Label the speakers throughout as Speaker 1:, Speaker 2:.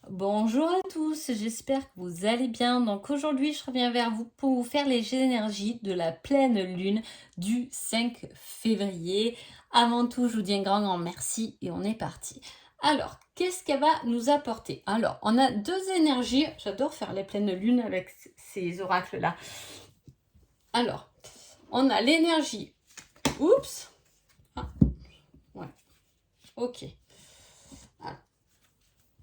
Speaker 1: Bonjour à tous, j'espère que vous allez bien. Donc aujourd'hui, je reviens vers vous pour vous faire les énergies de la pleine lune du 5 février. Avant tout, je vous dis un grand merci et on est parti. Alors, qu'est-ce qu'elle va nous apporter? Alors, on a deux énergies. J'adore faire les pleines lunes avec ces oracles-là. Alors, on a l'énergie. Oups. Ah, ouais. Ok.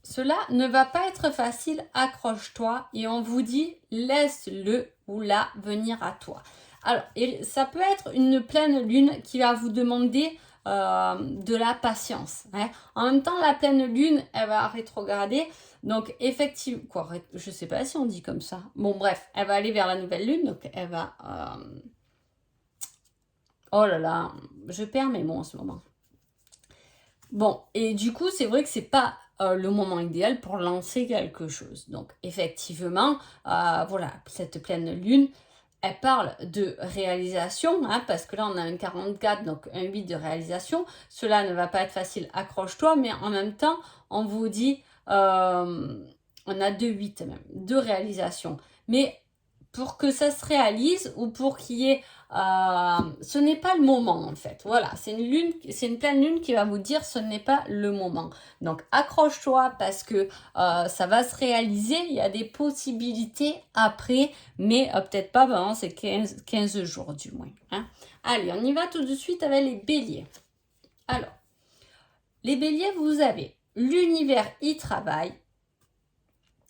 Speaker 1: Cela ne va pas être facile, accroche-toi et on vous dit laisse-le ou la venir à toi. Alors, ça peut être une pleine lune qui va vous demander de la patience. Hein. En même temps, la pleine lune, elle va rétrograder. Donc, effectivement, je sais pas si on dit comme ça. Bon, bref, elle va aller vers la nouvelle lune. Donc, elle va... Oh là là, je perds mes mots en ce moment. Bon, et du coup, c'est vrai que c'est pas le moment idéal pour lancer quelque chose. Donc, effectivement, voilà, cette pleine lune, elle parle de réalisation, hein, parce que là, on a un 44, donc un 8 de réalisation. Cela ne va pas être facile, accroche-toi, mais en même temps, on vous dit, on a 2 8 même, de réalisation. Mais pour que ça se réalise ou pour qu'il y ait ce n'est pas le moment en fait. Voilà, c'est une pleine lune qui va vous dire ce n'est pas le moment. Donc accroche-toi parce que ça va se réaliser. Il y a des possibilités après, mais peut-être pas pendant ces 15 jours du moins. Hein. Allez, on y va tout de suite avec les béliers. Alors, les béliers, vous avez l'univers y travaille.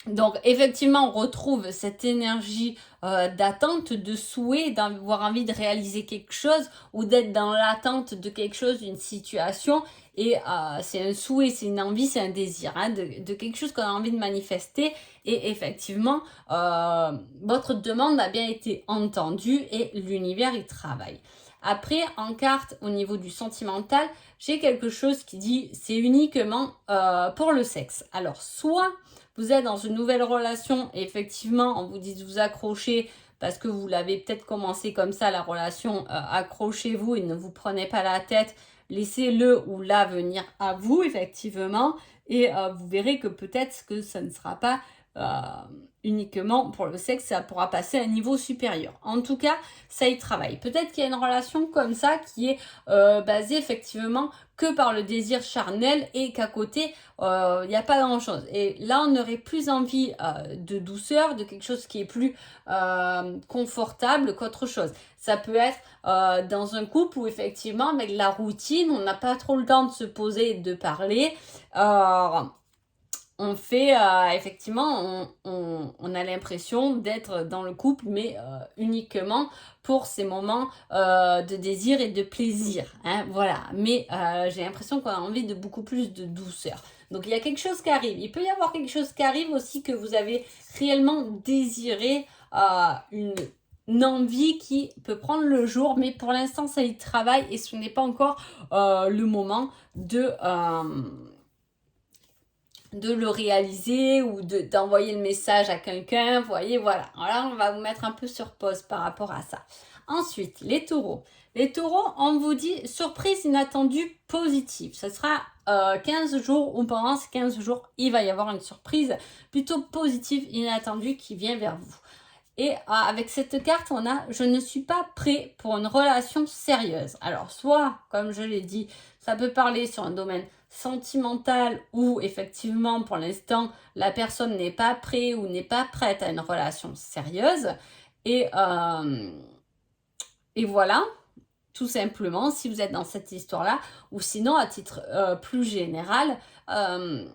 Speaker 1: Donc effectivement, on retrouve cette énergie d'attente, de souhait, d'avoir envie de réaliser quelque chose ou d'être dans l'attente de quelque chose, d'une situation. Et c'est un souhait, c'est une envie, c'est un désir hein, de quelque chose qu'on a envie de manifester. Et effectivement, votre demande a bien été entendue et l'univers y travaille. Après, en carte, au niveau du sentimental, j'ai quelque chose qui dit c'est uniquement pour le sexe. Alors, soit vous êtes dans une nouvelle relation et effectivement, on vous dit de vous accrocher parce que vous l'avez peut-être commencé comme ça, la relation, accrochez-vous et ne vous prenez pas la tête, laissez-le ou la venir à vous, effectivement, et vous verrez que peut-être que ça ne sera pas uniquement pour le sexe, ça pourra passer à un niveau supérieur. En tout cas, ça y travaille. Peut-être qu'il y a une relation comme ça qui est basée effectivement que par le désir charnel et qu'à côté, il n'y a pas grand-chose. Et là, on aurait plus envie de douceur, de quelque chose qui est plus confortable qu'autre chose. Ça peut être dans un couple où effectivement, avec la routine, on n'a pas trop le temps de se poser et de parler. On fait effectivement, on a l'impression d'être dans le couple, mais uniquement pour ces moments de désir et de plaisir. Hein, voilà. Mais j'ai l'impression qu'on a envie de beaucoup plus de douceur. Donc il y a quelque chose qui arrive. Il peut y avoir quelque chose qui arrive aussi que vous avez réellement désiré, une envie qui peut prendre le jour, mais pour l'instant ça y travaille et ce n'est pas encore le moment de le réaliser ou d'envoyer le message à quelqu'un. Vous voyez, voilà. Alors là, on va vous mettre un peu sur pause par rapport à ça. Ensuite, les taureaux. Les taureaux, on vous dit surprise inattendue positive. Ce sera 15 jours ou pendant ces 15 jours, il va y avoir une surprise plutôt positive, inattendue qui vient vers vous. Et avec cette carte, on a « Je ne suis pas prêt pour une relation sérieuse ». Alors, soit, comme je l'ai dit, ça peut parler sur un domaine sentimental où, effectivement, pour l'instant, la personne n'est pas prête ou n'est pas prête à une relation sérieuse. Et voilà, tout simplement, si vous êtes dans cette histoire-là, ou sinon, à titre plus général, il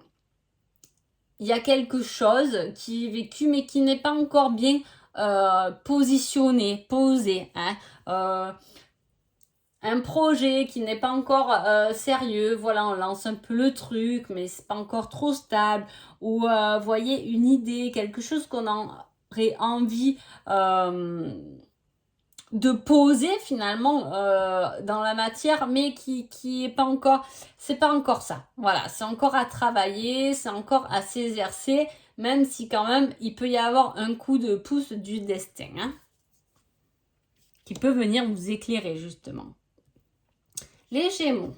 Speaker 1: y a quelque chose qui est vécu, mais qui n'est pas encore bien positionné, posé. Hein, un projet qui n'est pas encore sérieux, voilà, on lance un peu le truc, mais c'est pas encore trop stable. Ou voyez, une idée, quelque chose qu'on aurait envie de poser finalement dans la matière, mais qui est pas encore, c'est pas encore ça. Voilà, c'est encore à travailler, c'est encore à s'exercer, même si quand même il peut y avoir un coup de pouce du destin, hein, qui peut venir vous éclairer justement. Les Gémeaux.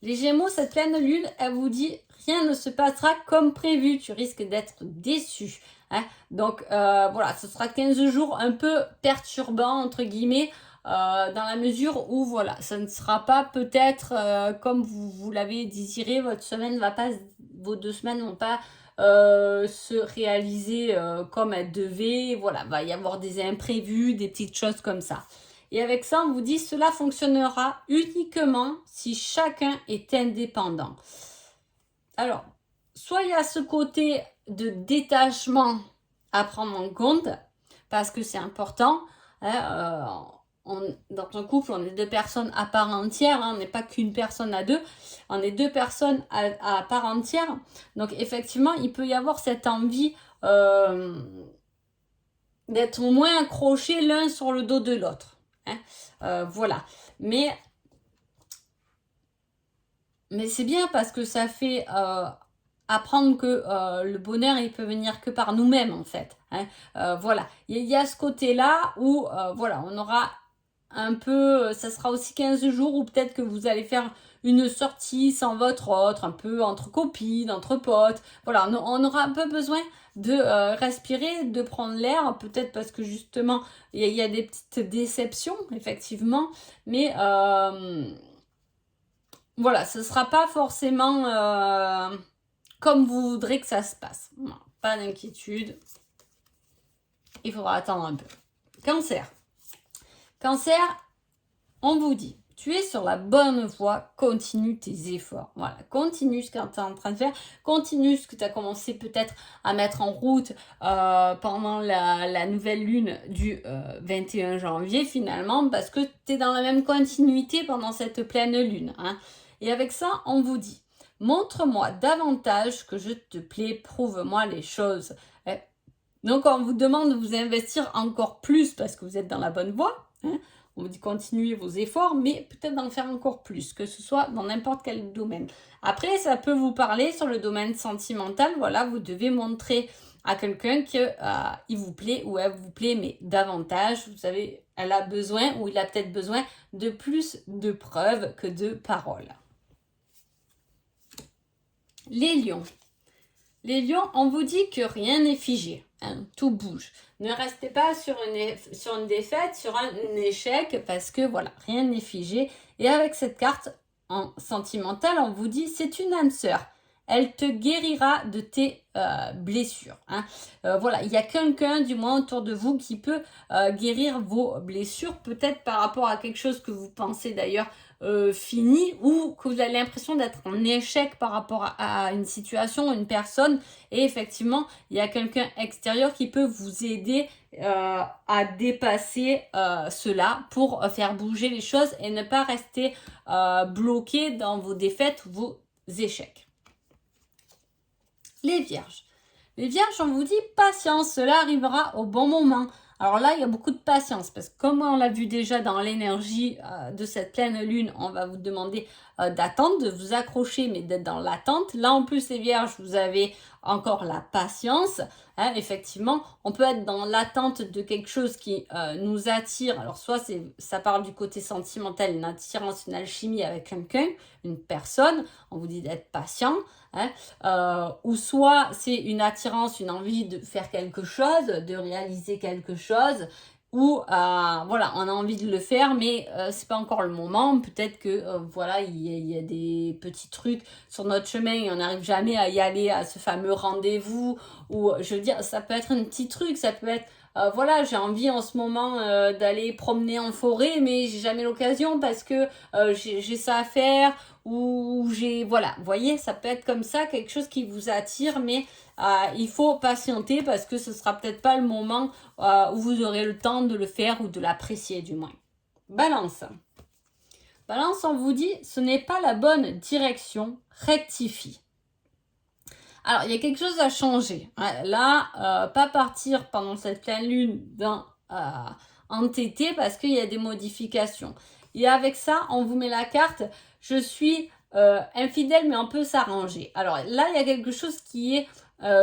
Speaker 1: Les Gémeaux, cette pleine lune, elle vous dit rien ne se passera comme prévu. Tu risques d'être déçu. Hein. Donc, voilà, ce sera 15 jours un peu perturbants, entre guillemets, dans la mesure où, voilà, ça ne sera pas peut-être comme vous l'avez désiré. Vos 2 semaines ne vont pas se réaliser comme elles devaient. Voilà, va y avoir des imprévus, des petites choses comme ça. Et avec ça, on vous dit, cela fonctionnera uniquement si chacun est indépendant. Alors, soit il y a ce côté de détachement à prendre en compte, parce que c'est important. Hein, dans un couple, on est 2 personnes à part entière, hein, on n'est pas qu'une personne à 2, on est 2 personnes à part entière. Donc effectivement, il peut y avoir cette envie d'être moins accrochés l'un sur le dos de l'autre. Hein. Voilà. Mais c'est bien parce que ça fait apprendre que le bonheur, il peut venir que par nous-mêmes, en fait. Hein. Voilà. Il y a ce côté-là où, voilà, on aura un peu, ça sera aussi 15 jours où peut-être que vous allez faire une sortie sans votre autre, un peu entre copines, entre potes. Voilà, on aura un peu besoin de respirer, de prendre l'air, peut-être parce que justement, il y a des petites déceptions, effectivement, mais voilà, ce ne sera pas forcément comme vous voudrez que ça se passe. Non, pas d'inquiétude. Il faudra attendre un peu. Cancer. Cancer, on vous dit, tu es sur la bonne voie, continue tes efforts. Voilà, continue ce que tu es en train de faire, continue ce que tu as commencé peut-être à mettre en route pendant la nouvelle lune du 21 janvier finalement, parce que tu es dans la même continuité pendant cette pleine lune. Hein. Et avec ça, on vous dit, montre-moi davantage que je te plais, prouve-moi les choses. Donc, on vous demande de vous investir encore plus parce que vous êtes dans la bonne voie. Hein. On vous dit continuez vos efforts, mais peut-être d'en faire encore plus, que ce soit dans n'importe quel domaine. Après, ça peut vous parler sur le domaine sentimental. Voilà, vous devez montrer à quelqu'un qu'il vous plaît ou elle vous plaît, mais davantage. Vous savez, elle a besoin ou il a peut-être besoin de plus de preuves que de paroles. Les lions. Les lions, on vous dit que rien n'est figé. Hein, tout bouge. Ne restez pas sur une défaite, sur un échec, parce que voilà, rien n'est figé. Et avec cette carte en sentimentale, on vous dit c'est une âme sœur. Elle te guérira de tes blessures. Hein. Voilà, il y a quelqu'un, du moins autour de vous, qui peut guérir vos blessures, peut-être par rapport à quelque chose que vous pensez d'ailleurs fini ou que vous avez l'impression d'être en échec par rapport à une situation, une personne. Et effectivement, il y a quelqu'un extérieur qui peut vous aider à dépasser cela pour faire bouger les choses et ne pas rester bloqué dans vos défaites ou vos échecs. Les vierges. Les vierges, on vous dit patience, cela arrivera au bon moment. Alors là, il y a beaucoup de patience parce que comme on l'a vu déjà dans l'énergie de cette pleine lune, on va vous demander d'attendre, de vous accrocher, mais d'être dans l'attente. Là, en plus, les vierges, vous avez encore la patience. Hein, effectivement, on peut être dans l'attente de quelque chose qui nous attire. Alors, soit ça parle du côté sentimental, une attirance, une alchimie avec quelqu'un, une personne. On vous dit d'être patient. Hein, ou soit c'est une attirance, une envie de faire quelque chose, de réaliser quelque chose, ou voilà, on a envie de le faire, mais c'est pas encore le moment. Peut-être que voilà, il y a des petits trucs sur notre chemin et on n'arrive jamais à y aller à ce fameux rendez-vous. Ou je veux dire, ça peut être un petit truc, ça peut être voilà, j'ai envie en ce moment d'aller promener en forêt, mais j'ai jamais l'occasion parce que j'ai ça à faire ou voilà, vous voyez, ça peut être comme ça, quelque chose qui vous attire, mais il faut patienter parce que ce sera peut-être pas le moment où vous aurez le temps de le faire ou de l'apprécier du moins. Balance. Balance, on vous dit, ce n'est pas la bonne direction, rectifie. Alors, il y a quelque chose à changer. Là, pas partir pendant cette pleine lune dans entêté parce qu'il y a des modifications. Et avec ça, on vous met la carte, je suis infidèle, mais on peut s'arranger. Alors là, il y a quelque chose qui est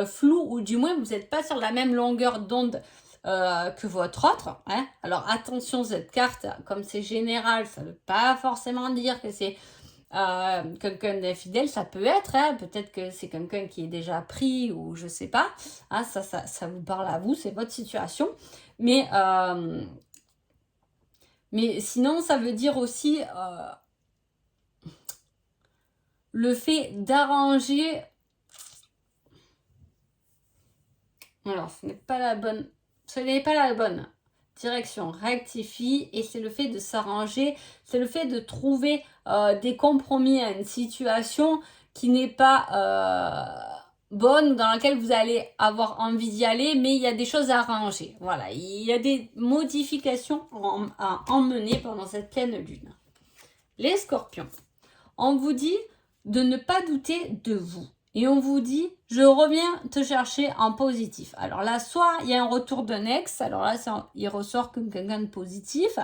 Speaker 1: flou, ou du moins, vous n'êtes pas sur la même longueur d'onde que votre autre. Hein. Alors attention, cette carte, comme c'est général, ça ne veut pas forcément dire que c'est quelqu'un d'infidèle, ça peut être, hein, peut-être que c'est quelqu'un qui est déjà pris ou je sais pas, hein, ça vous parle à vous, c'est votre situation, mais sinon ça veut dire aussi le fait d'arranger, alors ce n'est pas la bonne direction, rectifie, et c'est le fait de s'arranger, c'est le fait de trouver des compromis à une situation qui n'est pas bonne, dans laquelle vous allez avoir envie d'y aller, mais il y a des choses à arranger. Voilà, il y a des modifications à emmener pendant cette pleine lune. Les scorpions, on vous dit de ne pas douter de vous. Et on vous dit, je reviens te chercher en positif. Alors là, soit il y a un retour d'un ex, alors là, il ressort comme quelqu'un de positif.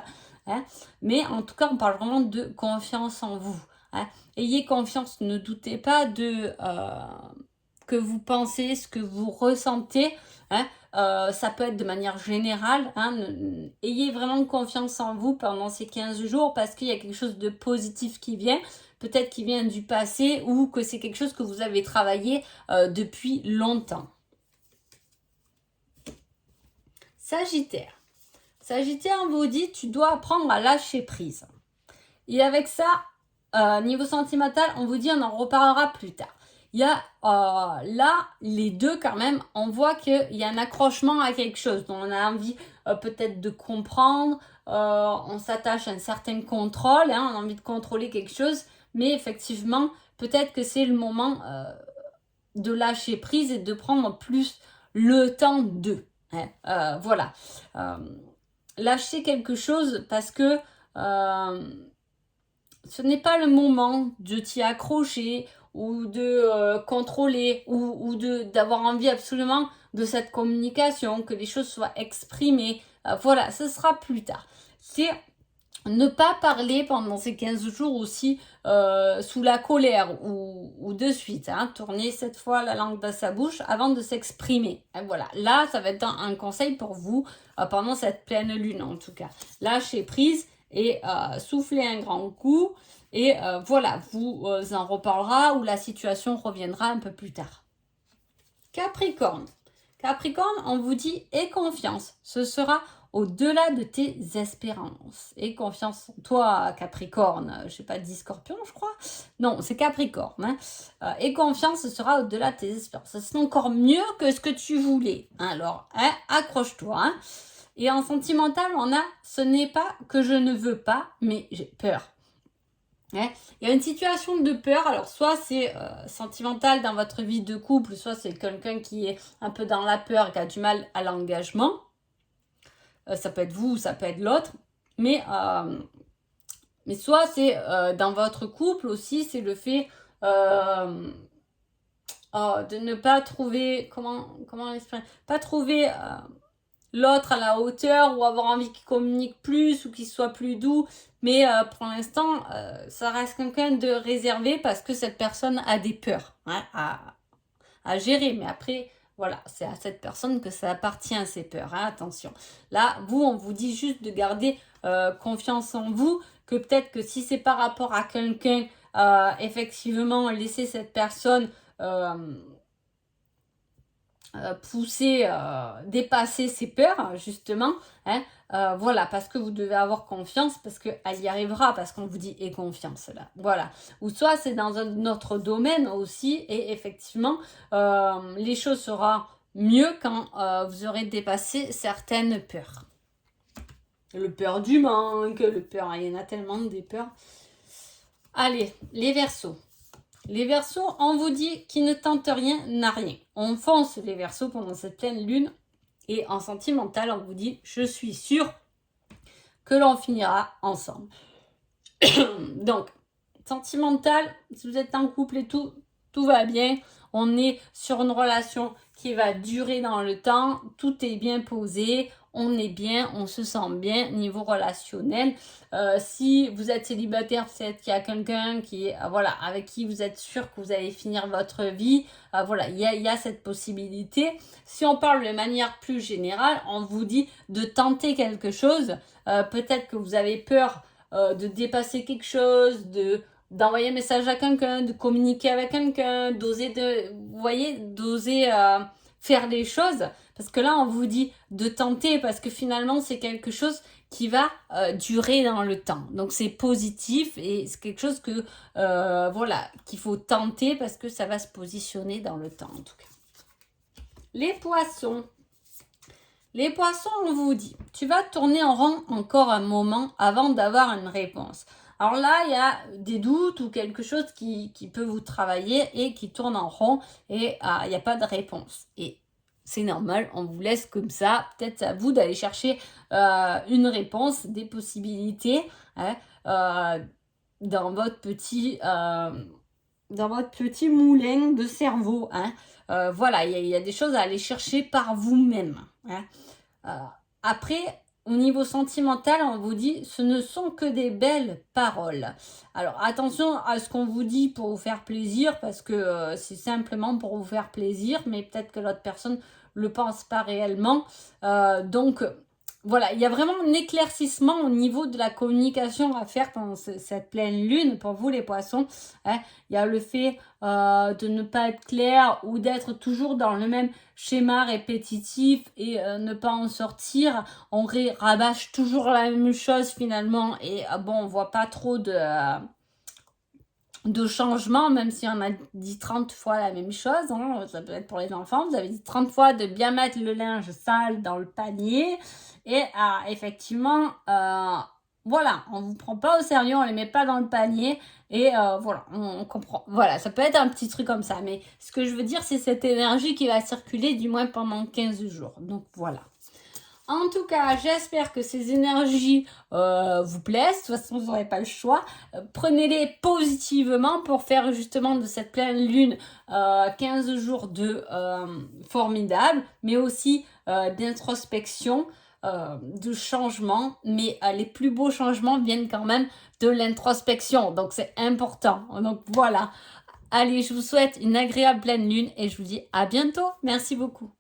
Speaker 1: Hein, mais en tout cas, on parle vraiment de confiance en vous. Hein. Ayez confiance, ne doutez pas de que vous pensez, ce que vous ressentez. Hein. Ça peut être de manière générale. Hein. Ayez vraiment confiance en vous pendant ces 15 jours parce qu'il y a quelque chose de positif qui vient. Peut-être qu'il vient du passé ou que c'est quelque chose que vous avez travaillé depuis longtemps. Sagittaire. Sagittaire, on vous dit, tu dois apprendre à lâcher prise. Et avec ça, niveau sentimental, on vous dit, on en reparlera plus tard. Il y a là, les deux quand même, on voit qu'il y a un accrochement à quelque chose. Donc on a envie peut-être de comprendre, on s'attache à un certain contrôle, hein, on a envie de contrôler quelque chose. Mais effectivement, peut-être que c'est le moment de lâcher prise et de prendre plus le temps de. Hein, voilà. Lâcher quelque chose parce que ce n'est pas le moment de t'y accrocher ou de contrôler ou d'avoir envie absolument de cette communication, que les choses soient exprimées. Voilà, ce sera plus tard. C'est ne pas parler pendant ces 15 jours aussi sous la colère ou de suite. Hein, tourner cette fois la langue dans sa bouche avant de s'exprimer. Voilà, là, ça va être un conseil pour vous pendant cette pleine lune en tout cas. Lâchez prise et soufflez un grand coup. Et voilà, vous en reparlera ou la situation reviendra un peu plus tard. Capricorne. Capricorne, on vous dit, aie confiance. Ce sera au-delà de tes espérances. Et confiance en toi, Capricorne. Je sais pas, dit Scorpion, je crois. Non, c'est Capricorne. Hein. Et confiance, ce sera au-delà de tes espérances. C'est encore mieux que ce que tu voulais. Alors, hein, accroche-toi. Hein. Et en sentimental, on a, ce n'est pas que je ne veux pas, mais j'ai peur. Hein. Il y a une situation de peur, alors soit c'est sentimental dans votre vie de couple, soit c'est quelqu'un qui est un peu dans la peur, qui a du mal à l'engagement. Ça peut être vous, ça peut être l'autre. Mais soit c'est dans votre couple aussi, c'est le fait de ne pas trouver, comment l'exprimer, pas trouver l'autre à la hauteur ou avoir envie qu'il communique plus ou qu'il soit plus doux. Mais pour l'instant, ça reste quelqu'un de réservé parce que cette personne a des peurs à gérer. Mais après, voilà, c'est à cette personne que ça appartient, ces peurs. Hein, attention. Là, vous, on vous dit juste de garder confiance en vous, que peut-être que si c'est par rapport à quelqu'un, effectivement, laisser cette personne pousser, dépasser ses peurs, justement. Hein, voilà, parce que vous devez avoir confiance, parce qu'elle y arrivera, parce qu'on vous dit « et confiance » là. Voilà. Ou soit c'est dans un autre domaine aussi, et effectivement, les choses seront mieux quand vous aurez dépassé certaines peurs. Le peur du manque, le peur, il y en a tellement des peurs. Allez, les Verseaux. Les Verseaux, on vous dit qui ne tente rien n'a rien. On fonce les Verseaux pendant cette pleine lune. Et en sentimental, on vous dit, je suis sûre que l'on finira ensemble. Donc, sentimental, si vous êtes en couple et tout va bien. On est sur une relation qui va durer dans le temps. Tout est bien posé. On est bien, on se sent bien niveau relationnel. Si vous êtes célibataire, peut-être qu'il y a quelqu'un qui est, avec qui vous êtes sûr que vous allez finir votre vie. Voilà, il y a cette possibilité. Si on parle de manière plus générale, on vous dit de tenter quelque chose. Peut-être que vous avez peur de dépasser quelque chose, d'envoyer un message à quelqu'un, de communiquer avec quelqu'un, vous voyez, d'oser faire des choses. Parce que là, on vous dit de tenter, parce que finalement, c'est quelque chose qui va durer dans le temps. Donc, c'est positif et c'est quelque chose que, voilà, qu'il faut tenter parce que ça va se positionner dans le temps, en tout cas. Les poissons. Les poissons, on vous dit, tu vas tourner en rond encore un moment avant d'avoir une réponse. Alors là, il y a des doutes ou quelque chose qui peut vous travailler et qui tourne en rond et il n'y a pas de réponse. Et c'est normal, on vous laisse comme ça. Peut-être à vous d'aller chercher une réponse, des possibilités hein, dans votre petit moulin de cerveau. Hein. Voilà, il y a des choses à aller chercher par vous-même. Hein. Après, au niveau sentimental, on vous dit, ce ne sont que des belles paroles. Alors, attention à ce qu'on vous dit pour vous faire plaisir, parce que c'est simplement pour vous faire plaisir, mais peut-être que l'autre personne le pense pas réellement. Donc, voilà, il y a vraiment un éclaircissement au niveau de la communication à faire dans cette pleine lune pour vous les poissons. Hein. Il y a le fait de ne pas être clair ou d'être toujours dans le même schéma répétitif et ne pas en sortir. On rabâche toujours la même chose finalement et bon, on voit pas trop de changement, même si on a dit 30 fois la même chose, hein, ça peut être pour les enfants, vous avez dit 30 fois de bien mettre le linge sale dans le panier, et effectivement, voilà, on vous prend pas au sérieux, on les met pas dans le panier, et voilà, on comprend. Voilà, ça peut être un petit truc comme ça, mais ce que je veux dire, c'est cette énergie qui va circuler du moins pendant 15 jours, donc voilà. En tout cas, j'espère que ces énergies vous plaisent. De toute façon, vous n'aurez pas le choix. Prenez-les positivement pour faire justement de cette pleine lune 15 jours de formidable, mais aussi d'introspection, de changement. Mais les plus beaux changements viennent quand même de l'introspection. Donc, c'est important. Donc, voilà. Allez, je vous souhaite une agréable pleine lune et je vous dis à bientôt. Merci beaucoup.